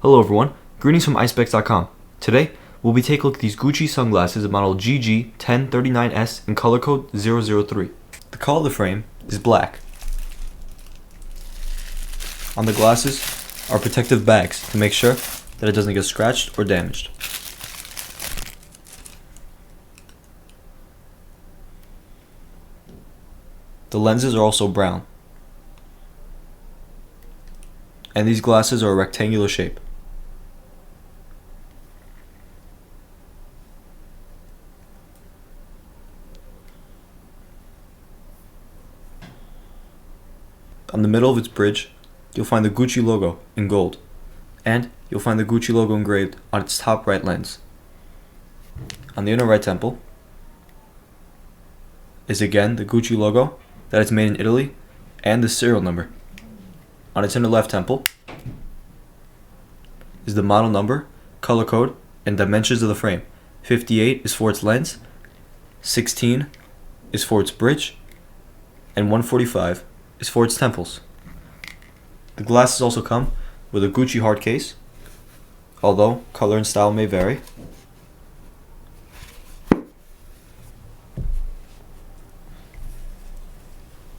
Hello everyone, greetings from Eyespecs.com. Today, we'll be taking a look at these Gucci sunglasses of model GG1039S in color code 003. The color of the frame is black. On the glasses are protective bags to make sure that it doesn't get scratched or damaged. The lenses are also brown. And these glasses are a rectangular shape. On the middle of its bridge, you'll find the Gucci logo in gold, and you'll find the Gucci logo engraved on its top right lens. On the inner right temple is again the Gucci logo that is made in Italy and the serial number. On its inner left temple is the model number, color code, and dimensions of the frame. 58 is for its lens, 16 is for its bridge, and 145 is for its temples. The glasses also come with a Gucci hard case, although color and style may vary.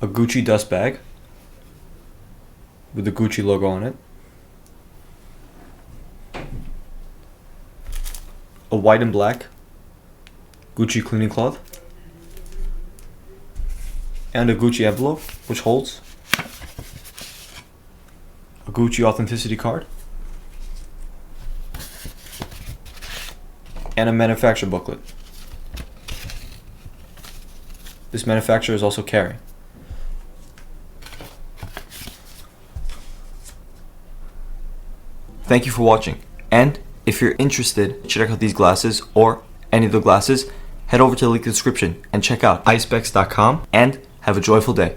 A Gucci dust bag with the Gucci logo on it. A white and black Gucci cleaning cloth. And a Gucci envelope which holds a Gucci authenticity card and a manufacturer booklet. This manufacturer is also carrying. Thank you for watching, and if you're interested to check out these glasses or any of the glasses, head over to the link in the description and check out Eyespecs.com and have a joyful day.